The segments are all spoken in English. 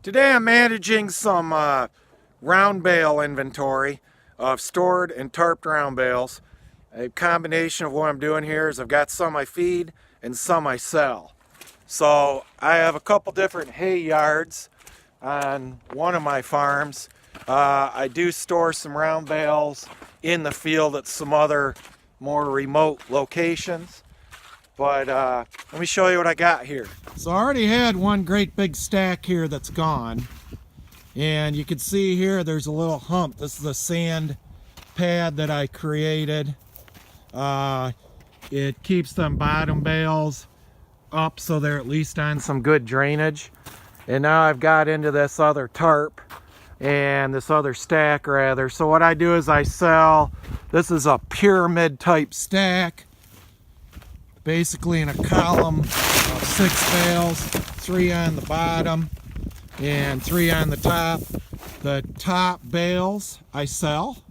Today I'm managing some round bale inventory of stored and tarped round bales. A combination of what I'm doing here is I've got some I feed and some I sell. So I have a couple different hay yards on one of my farms. I do store some round bales in the field at some other more remote locations. But let me show you what I got here. So I already had one great big stack here that's gone. And you can see here there's a little hump. This is a sand pad that I created. It keeps them bottom bales up so they're at least on some good drainage. And now I've got into this other tarp and this other stack rather. So what I do is I sell, this is a pyramid type stack, basically in a column of 6 bales, 3 on the bottom and 3 on the top. The top bales I sell,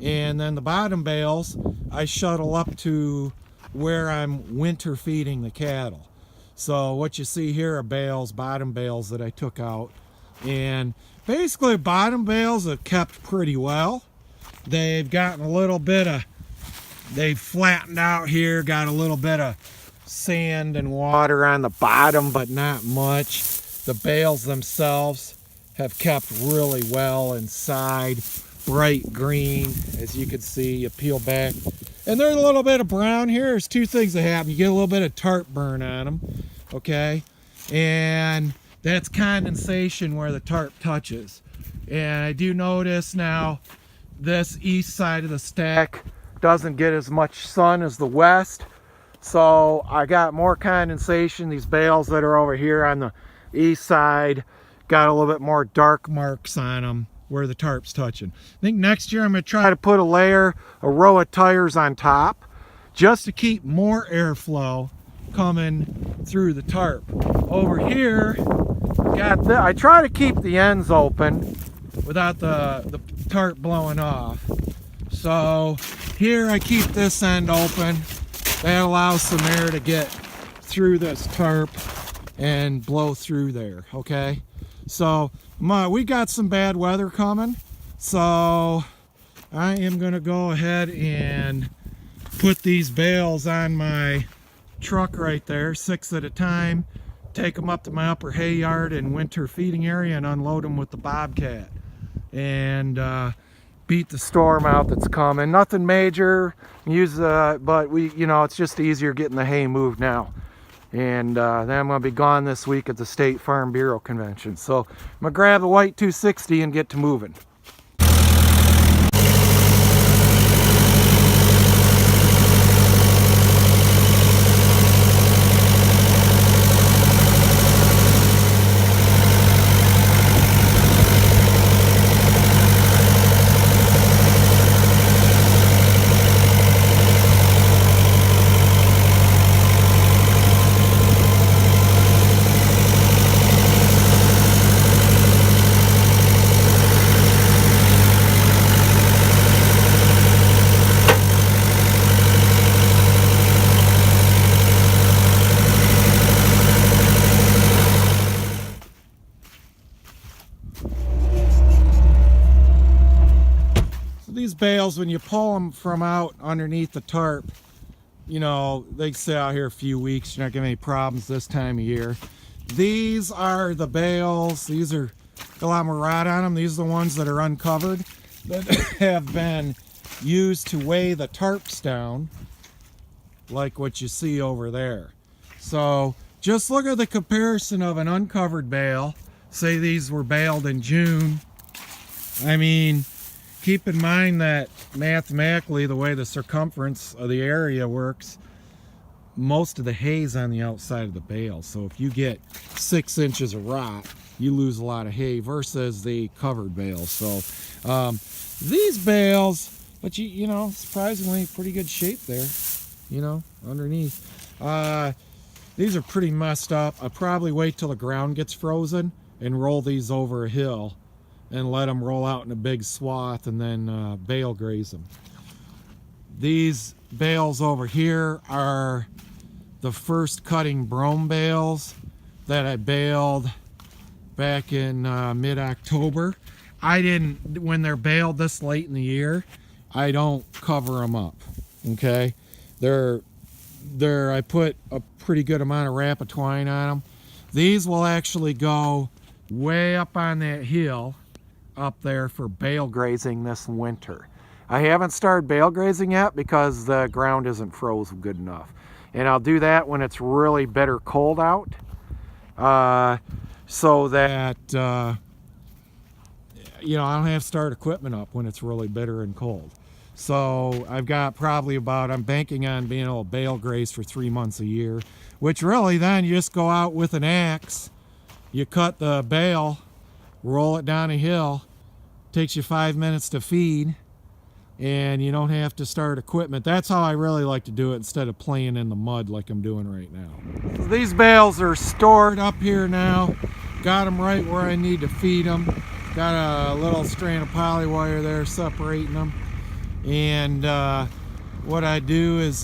and then the bottom bales I shuttle up to where I'm winter feeding the cattle. So what you see here are bales, bottom bales that I took out, and basically bottom bales have kept pretty well. They've gotten a little bit of, they've flattened out here, got a little bit of sand and water on the bottom, but not much. The bales themselves have kept really well inside, bright green, as you can see. You peel back, and there's a little bit of brown here. There's two things that happen. You get a little bit of tarp burn on them, okay? And that's condensation where the tarp touches. And I do notice now this east side of the stack doesn't get as much sun as the west, so I got more condensation. These bales that are over here on the east side got a little bit more dark marks on them where the tarp's touching. I think next year I'm going to try to put a row of tires on top, just to keep more airflow coming through the tarp. Over here, I try to keep the ends open without the tarp blowing off. So here I keep this end open. That allows some air to get through this tarp and blow through there, okay? So we got some bad weather coming, so I am gonna go ahead and put these bales on my truck right there, 6 at a time, take them up to my upper hay yard and winter feeding area and unload them with the Bobcat and beat the storm out that's coming. Nothing major, but it's just easier getting the hay moved now. And then I'm going to be gone this week at the State Farm Bureau Convention. So I'm going to grab the white 260 and get to moving. These bales, when you pull them from out underneath the tarp, they stay out here a few weeks. You're not gonna have any problems this time of year. These are the bales. These are a lot more rot on them. These are the ones that are uncovered that have been used to weigh the tarps down, like what you see over there. So just look at the comparison of an uncovered bale. Say these were baled in June. I mean, keep in mind that mathematically, the way the circumference of the area works, most of the hay's on the outside of the bale. So if you get 6 inches of rot, you lose a lot of hay versus the covered bales. So these bales, but surprisingly pretty good shape there, underneath. These are pretty messed up. I'll probably wait till the ground gets frozen and roll these over a hill and let them roll out in a big swath and then bale graze them. These bales over here are the first cutting brome bales that I baled back in mid-October. I didn't, when they're baled this late in the year, I don't cover them up, okay? I put a pretty good amount of wrap of twine on them. These will actually go way up on that hill up there for bale grazing this winter. I haven't started bale grazing yet because the ground isn't frozen good enough. And I'll do that when it's really bitter cold out, so that you know, I don't have to start equipment up when it's really bitter and cold. So I've got probably about, I'm banking on being able to bale graze for 3 months a year, which really then you just go out with an axe, you cut the bale, roll it down a hill, takes you 5 minutes to feed, and you don't have to start equipment. That's how I really like to do it instead of playing in the mud like I'm doing right now. So these bales are stored up here now. Got them right where I need to feed them. Got a little strand of poly wire there separating them. And what I do is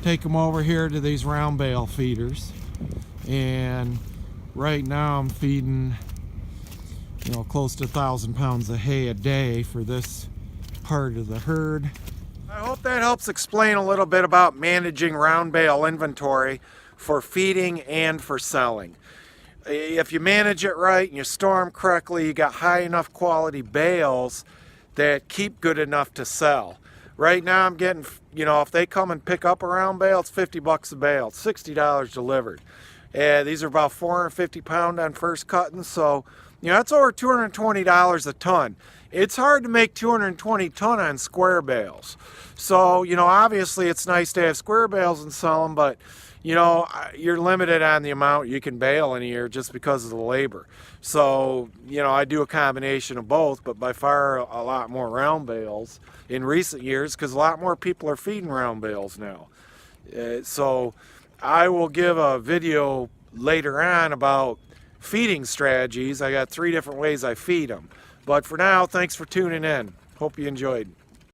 take them over here to these round bale feeders. And right now I'm feeding, you know, close to 1,000 pounds of hay a day for this part of the herd. I hope that helps explain a little bit about managing round bale inventory for feeding and for selling. If you manage it right and you store them correctly, you got high enough quality bales that keep good enough to sell. Right now I'm getting, you know, if they come and pick up a round bale, it's 50 bucks a bale, it's $60 delivered. These are about 450 pound on first cutting, so you know, that's over $220 a ton. It's hard to make 220 ton on square bales. So, you know, obviously it's nice to have square bales and sell them, but you know, you're limited on the amount you can bale in a year just because of the labor. So, you know, I do a combination of both, but by far a lot more round bales in recent years because a lot more people are feeding round bales now. So I will give a video later on about feeding strategies. I got 3 different ways I feed them. But for now, thanks for tuning in. Hope you enjoyed.